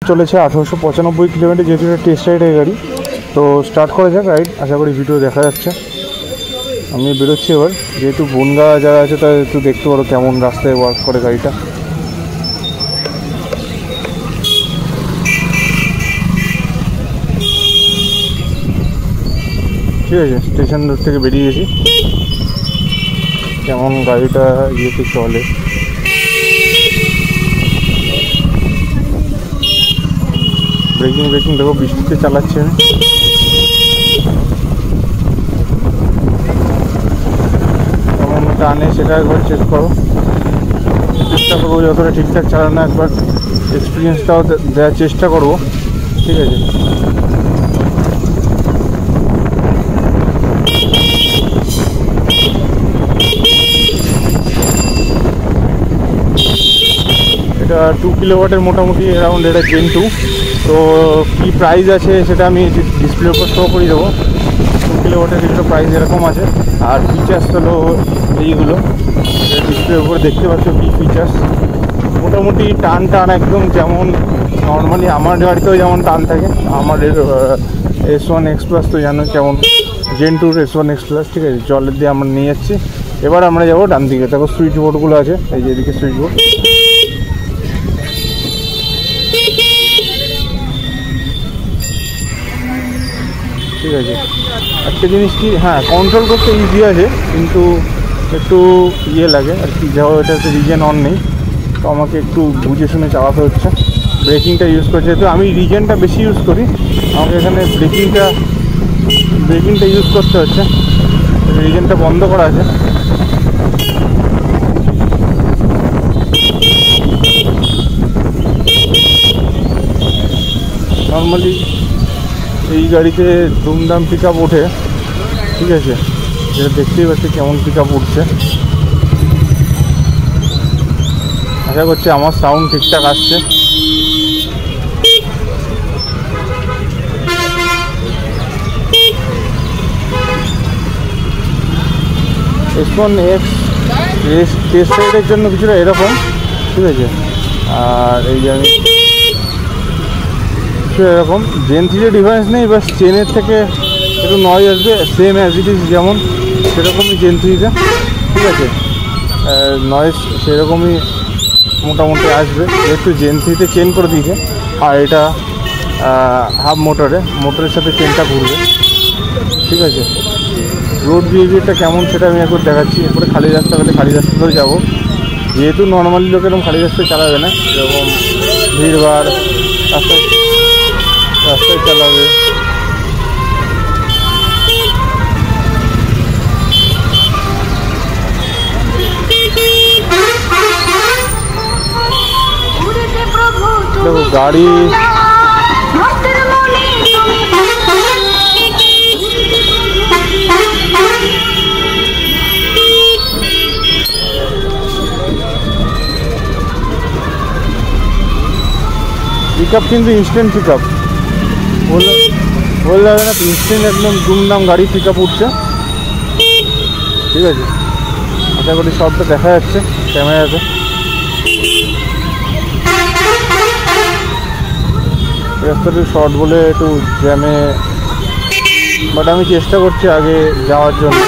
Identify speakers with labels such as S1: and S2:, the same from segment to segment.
S1: চলেছে 1895 কিলোমিটার, যেহেতু এটা টেস্ট রাইডের গাড়ি। তো স্টার্ট করা যাক রাইড, আশা করি ভিডিও দেখা যাচ্ছে। আমি বেরোচ্ছি এবার, যেহেতু বনগা যারা আছে তারা একটু দেখতে পারো কেমন রাস্তায় ওয়ার্ক করে গাড়িটা। ঠিক আছে, স্টেশন রোড থেকে বেরিয়ে গেছি, কেমন গাড়িটা ইয়েতে চলে। ব্রেকিং দেখো, বৃষ্টিতে চালাচ্ছে আমি। কেমন টানে সেটা একবার চেক করো, চেষ্টা করবো যতটা ঠিকঠাক চালানো, একবার এক্সপিরিয়েন্সটাও দেওয়ার চেষ্টা করবো। ঠিক আছে, এটা 2 কিলোওয়াটের মোটামুটি অ্যারাউন্ড, এটা জেন 2। তো কী প্রাইস আছে সেটা আমি ডিসপ্লের উপর শো করে দেবো। 2 কিলোওয়াটের কিছুটা প্রাইস এরকম আছে, আর ফিচার্স হলো এইগুলো ডিসপ্লের উপর দেখতে পাচ্ছ কী ফিচার্স। মোটামুটি টান একদম যেমন নর্মালি আমার গাড়িতেও যেমন টান থাকে, আমার S1 X Plus তো জানো কেমন, জেন 2 S1 X Plus। ঠিক আছে, জলের দিয়ে আমরা নিয়ে যাচ্ছি। এবার আমরা যাবো ডান দিকে, দেখো সুইচ বোর্ডগুলো আছে, এই যে এদিকে সুইচ বোর্ড। ঠিক আছে, একটা জিনিস কি, হ্যাঁ কন্ট্রোল করতে ইজি আছে, কিন্তু একটু ইয়ে লাগে আর কি, যাও এটাতে রিজেন অন নেই, তো আমাকে একটু বুঝে শুনে চালাতে হচ্ছে। ব্রেকিংটা ইউজ করছে, যেহেতু আমি রিজেনটা বেশি ইউজ করি, আমাকে এখানে ব্রেকিংটা ইউজ করতে হচ্ছে। রিজেনটা বন্ধ করা আছে। নর্মালি এই গাড়িতে দুমদাম পিক আপ ওঠে। ঠিক আছে, যেটা দেখতেই পাচ্ছি কেমন পিক আপ উঠছে। আশা করছি আমার সাউন্ড ঠিকঠাক আসছে। S1 X টেস্ট রাইডের জন্য কিছুটা এরকম। ঠিক আছে, আর এই যে আমি এরকম জেন 3 ডিফারেন্স নেই, বাস চেনের থেকে একটু নয়েজ আসবে, সেম অ্যাজ ইট ইজ যেমন সেরকমই জেন 3-তে। ঠিক আছে, নয়েজ সেরকমই মোটামুটি আসবে, যেহেতু জেন 3-তে চেন করে দিয়েছে। আর এটা হাফ মোটরের সাথে চেনটা ঘুরবে। ঠিক আছে, রোড বিহেভিয়ারটা কেমন সেটা আমি একবার দেখাচ্ছি। এরপরে খালি রাস্তা হলে খালি রাস্তা ধরে যাবো, যেহেতু নর্মালি লোক এরকম খালি রাস্তায় চালাবে না, এরকম ভিড়ভাড় রাস্তায় চালাবে। দেখো গাড়ি পিক আপ কিন্তু ইনস্ট্যান্ট পিক আপ বললে হবে না, ইনস্ট্যান্ট একদম দুমদাম গাড়ি পিক আপ উঠছে। ঠিক আছে, আশা করি সবটা দেখা যাচ্ছে ক্যামেরাতে। রাস্তাটি শর্ট বলে একটু জ্যামে, বাট আমি চেষ্টা করছি আগে যাওয়ার জন্য।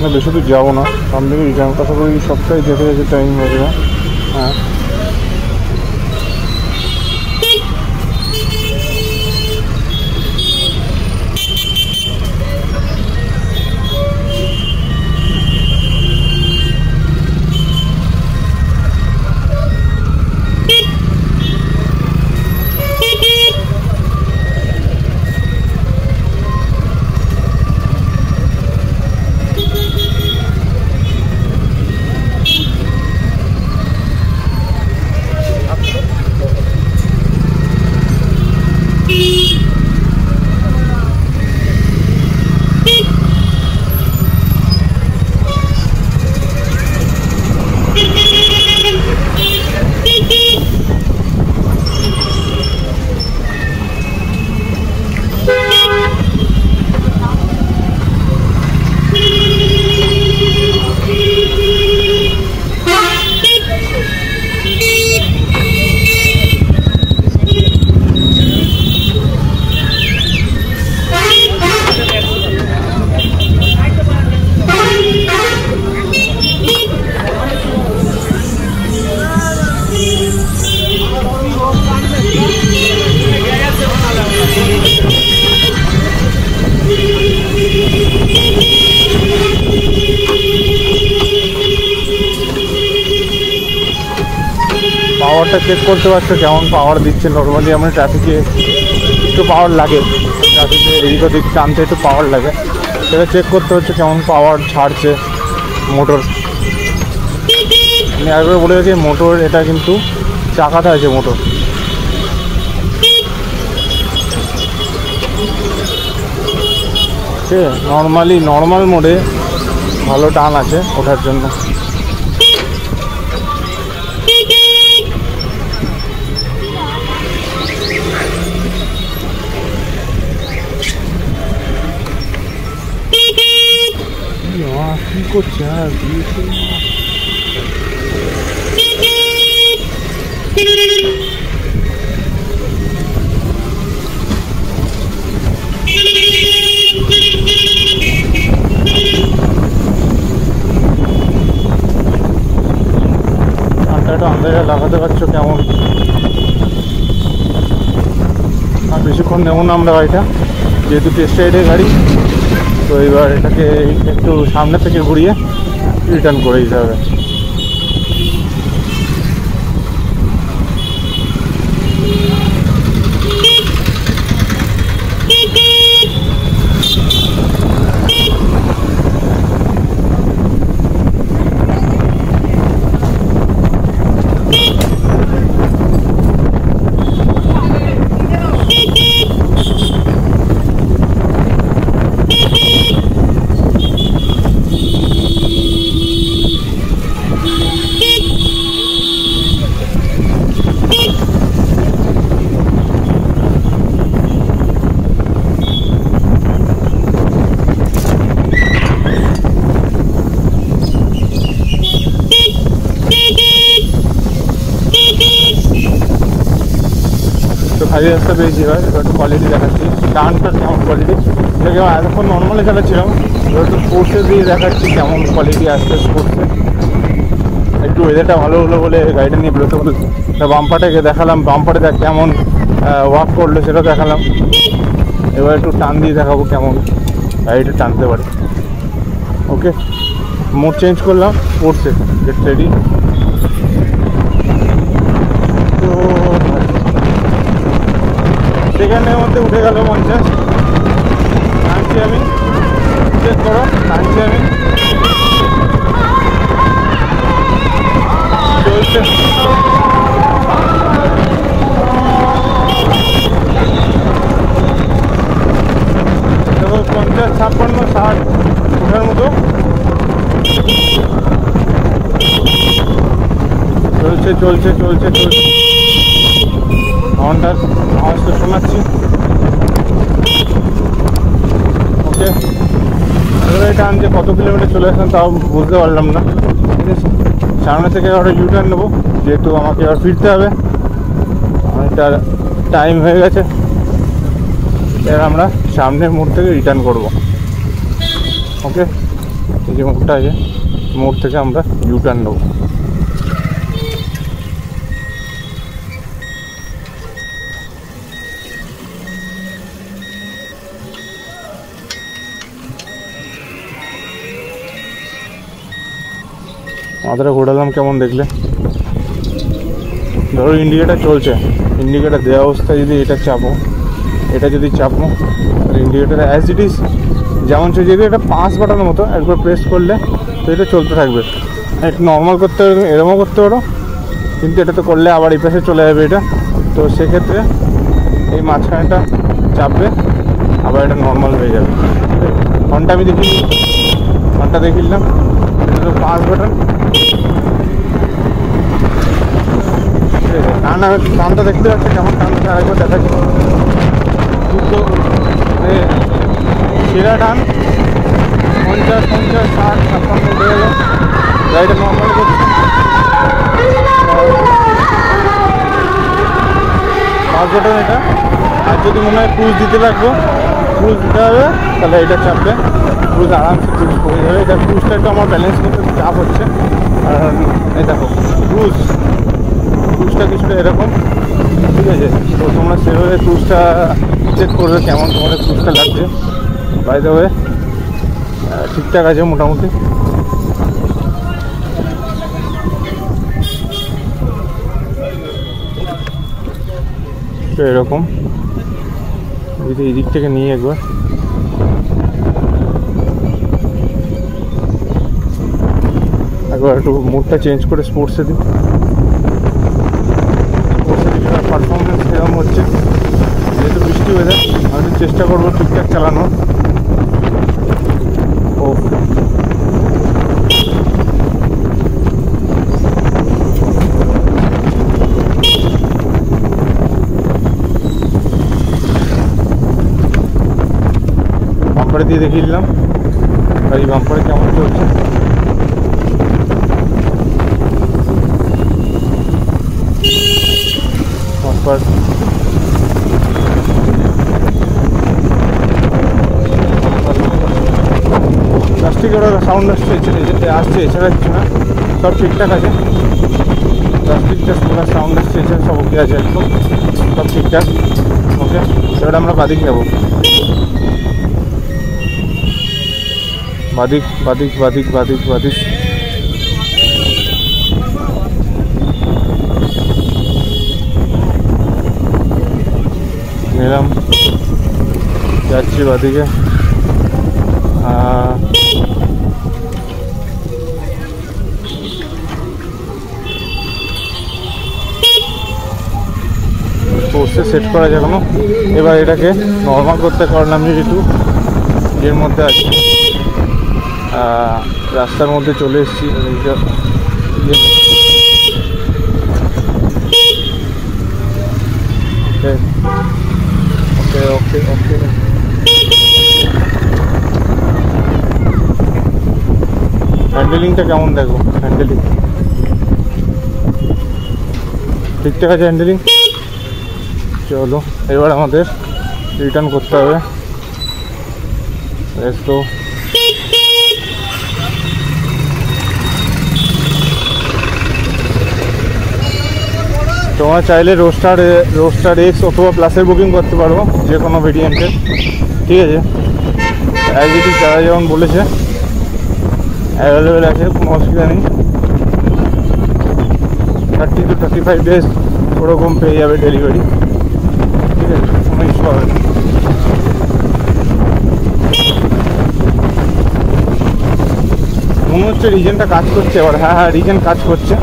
S1: না বেশি দূর যাবো না, সামনে রিটার্ন কথা করি সবটাই দেখে দেখে টাইম হবে না। হ্যাঁ পাওয়ারটা চেক করতে পারছো কেমন পাওয়ার দিচ্ছে। নর্মালি আমরা ট্রাফিকে একটু পাওয়ার লাগে, ট্রাফিকে এদিক ওদিক টানতে একটু পাওয়ার লাগে, সেটা চেক করতে হচ্ছে কেমন পাওয়ার ছাড়ছে মোটর। আমি একবার বলে রাখি মোটর এটা কিন্তু চাকাতে আছে মোটর। ঠিক আছে, নর্মাল মোডে ভালো টান আছে ওঠার জন্য। কি করছে আর একটু আন্দাজে লাগাতে পারছো কেমন। আর বেশিক্ষণ নেব না আমরা গাড়িটা, যেহেতু টেস্ট রাইডের গাড়ি, তো এবার এটাকে একটু সামনে থেকে ঘুরিয়ে রিটার্ন করে দিতে হবে। খালি রাস্তা পেয়েছি, এবার একটু কোয়ালিটি দেখাচ্ছি টানটার কেমন কোয়ালিটি। এটাকে এতক্ষণ নর্মালি চালাচ্ছিলাম, এবার একটু স্পোর্টসে দিয়ে দেখাচ্ছি কেমন কোয়ালিটি আসছে স্পোর্টসে। একটু ওয়েদারটা ভালো হলো বলে গাড়িটা নিয়ে বেরোতে বলে বাম্পারটাকে দেখালাম, বাম্পারে দেখ কেমন ওয়াক করলো সেটা দেখালাম। এবার একটু টান দিয়ে দেখাবো কেমন গাড়িটা টানতে পারে। ওকে, মোড চেঞ্জ করলাম স্পোর্টসে, গেট রেডি। তো সেকেন্ডের মধ্যে উঠে গেল 50। নামছি আমি, চেক করো, নামছি আমি, চলছে। দেখো 50, 56, 60 ওঠার মতো চলছে চলছে চলছে চলছে। হর্নটার আওয়াজ তো শোনাচ্ছি। ওকে, এবার টান যে কত কিলোমিটার চলে আসলাম তাও বুঝতে পারলাম না। ঠিক আছে, সামনে থেকে একটা ইউটার্ন নেবো, যেহেতু আমাকে এবার ফিরতে হবে, অনেকটা টাইম হয়ে গেছে। এবার আমরা সামনের মোড় থেকে রিটার্ন করব। ওকে, এই যে মোড়টা আছে, মোড় থেকে আমরা ইউটার্ন নেব। মাথাটা ঘোরালাম, কেমন দেখলে? ধরো ইন্ডিকেটার চলছে, ইন্ডিকেটার দেওয়া অবস্থায় যদি এটা চাপো, এটা যদি চাপো, ইন্ডিকেটার অ্যাজ ইট ইজ যেমন চলছে, যদি এটা 5 বাটনের মতো একবার প্রেস করলে তো এটা চলতে থাকবে। একটু নর্মাল করতে পারো, এরকমও করতে পারো, কিন্তু এটাতে করলে আবার এই পাশে চলে যাবে এটা। তো সেক্ষেত্রে এই মাঝখানেটা চাপবে, আবার এটা নর্মাল হয়ে যাবে। ঘন্টা আমি দেখি, ঘন্টা দেখিলাম, এটা তো 5 বাটন। টান, টানটা দেখতে পাচ্ছি কেমন টানটা, আরেকবার দেখাচ্ছি। দুটো সেরা টান 50, 50, 60, 56 উঠে গেল। গাড়িটা নর্মাল করছি, 5 বাটন এটা। আর যদি মনে হয় ক্রুজ দিতে লাগবো, ক্রুজ দিতে হবে, তাহলে এটা চাপবে, ক্রুজ আরামসে ক্রুজ করে যাবে। এটা ক্রুজটা একটু আমার ব্যালেন্স করতে চাপ হচ্ছে। আর এই দেখো ক্রুজটা কিছুটা এরকম, ঠিক আছে? তো তোমরা সেভাবে ক্রুজটা চেক করবে কেমন তোমাদের ক্রুজটা লাগছে। বাই দ্য ওয়ে ঠিকঠাক আছে মোটামুটি। তো এরকম যদি এই দিক থেকে নিয়ে একবার একটু মুডটা চেঞ্জ করে স্পোর্টসে দিই। স্পোর্টসে কিছুটা পারফরমেন্স সেরকম হচ্ছে, যেহেতু বৃষ্টি ওয়েদার আমি চেষ্টা করবো ঠিকঠাক চালানোর। ওকে, বাম্পারে দিয়ে দেখিয়ে দিলাম গাড়ি বাম্পারে কেমন চলছে। বাম্পার প্লাস্টিকের সাউন্ড আসছে, এছাড়া কিছু না, সব ঠিকঠাক আছে। প্লাস্টিকটা সাউন্ড আসছে, এছাড়া সব ওকে আছে, একদম সব ঠিকঠাক। ওকে, এবার আমরা বাদিক নেব। বাদিক বাদিক বাদিক বাদিক বাদিক নিলাম, যাচ্ছি বাদিকে। কোর্সে সেট করা যায় কোনো। এবার এটাকে নর্মাল করতে পারলাম যেহেতু এর মধ্যে আছে, রাস্তার মধ্যে চলে এসেছি। ওকে ওকে ওকে, হ্যান্ডেলিংটা কেমন দেখো? হ্যান্ডেলিং ঠিকঠাক আছে, হ্যান্ডেলিং। চলো এবার আমাদের রিটার্ন করতে হবে। তো তোমরা চাইলে রোস্টার এক্স অথবা প্লাসের বুকিং করতে পারো, যে কোনো ভেরিয়েন্টের, ঠিক আছে? অ্যাজ ইট ইজ যারা যেমন বলেছে অ্যাভেলেবেল আছে, কোনো অসুবিধা নেই। 30 to 35 days ওরকম পেয়ে যাবে ডেলিভারি, ঠিক আছে? কোনো ইস্যু হবে না। মনে হচ্ছে রিজেনটা কাজ করছে এবার। হ্যাঁ, রিজেন কাজ করছে,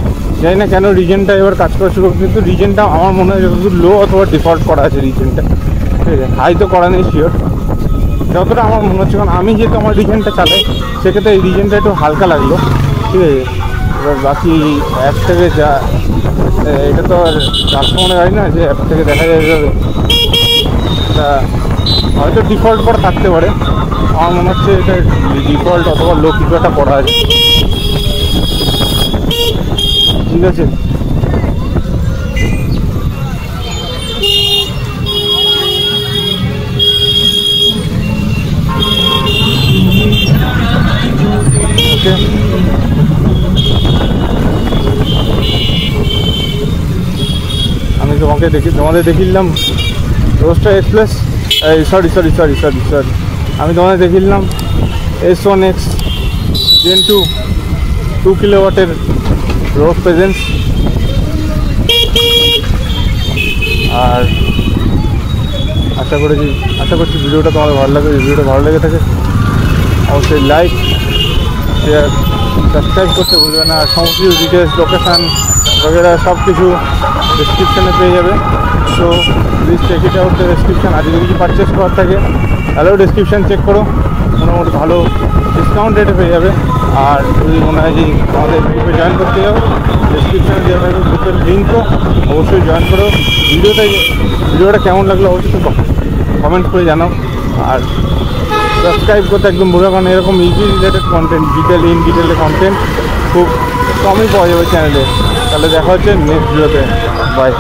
S1: জানি না কেন রিজেনটা এবার কাজ করা শুরু, কিন্তু রিজেনটা আমার মনে হয় যতদূর লো অথবা ডিফল্ট করা আছে রিজেনটা, ঠিক আছে? হাই তো করা নেই শিওর, যতটা আমার মনে হচ্ছে, কারণ আমি যেহেতু আমার রিজেনটা চালাই সেক্ষেত্রে এই রিজেনটা একটু হালকা লাগলো, ঠিক আছে? এবার বাকি অ্যাপ থেকে যা, এটা তো আর কাস্টমারের গাড়ি না যে অ্যাপ থেকে দেখা যায় যাবে, তা হয়তো ডিফল্ট করা থাকতে পারে। আমার মনে হচ্ছে এটা ডিফল্ট অথবা লো কিছু একটা করা আছে, ঠিক আছে? তোমাদের দেখিলাম রোস্টার এক্সপ্রেস, সরি, আমি তোমাদের দেখিলাম S1X Gen 2 কিলোওয়াটের রোড প্রেজেন্স। আর আশা করছি ভিডিওটা তোমাদের ভালো লাগে। ভিডিওটা ভালো লেগে থাকে অবশ্যই লাইক, শেয়ার, সাবস্ক্রাইব করতে ভুলবে না। আর সমস্ত ডিটেলস, লোকেশান বগেরা সব কিছু ডেসক্রিপশানে পেয়ে যাবে। তো please check it out the description. আর যদি কিছু পারচেস করার থাকে তাহলেও ডেসক্রিপশান চেক করো, মোটামুটি ভালো ডিসকাউন্ট রেটে পেয়ে যাবে। আর যদি মনে হয় যে আমাদের গ্রুপে জয়েন করতে যাও, ডেসক্রিপশানে দেওয়া থাকবে গ্রুপের লিঙ্কও, অবশ্যই জয়েন করো। ভিডিওটা কেমন লাগলো অবশ্যই কমেন্ট করে জানাও। আর সাবস্ক্রাইব করতে একদম ভুলো, কারণ এরকম ইজি রিলেটেড কন্টেন্ট, ইন ডিটেলের কন্টেন্ট খুব কমই পাওয়া যাবে চ্যানেলে। তাহলে দেখা হচ্ছে নেক্সট ভিডিওতে। বাই।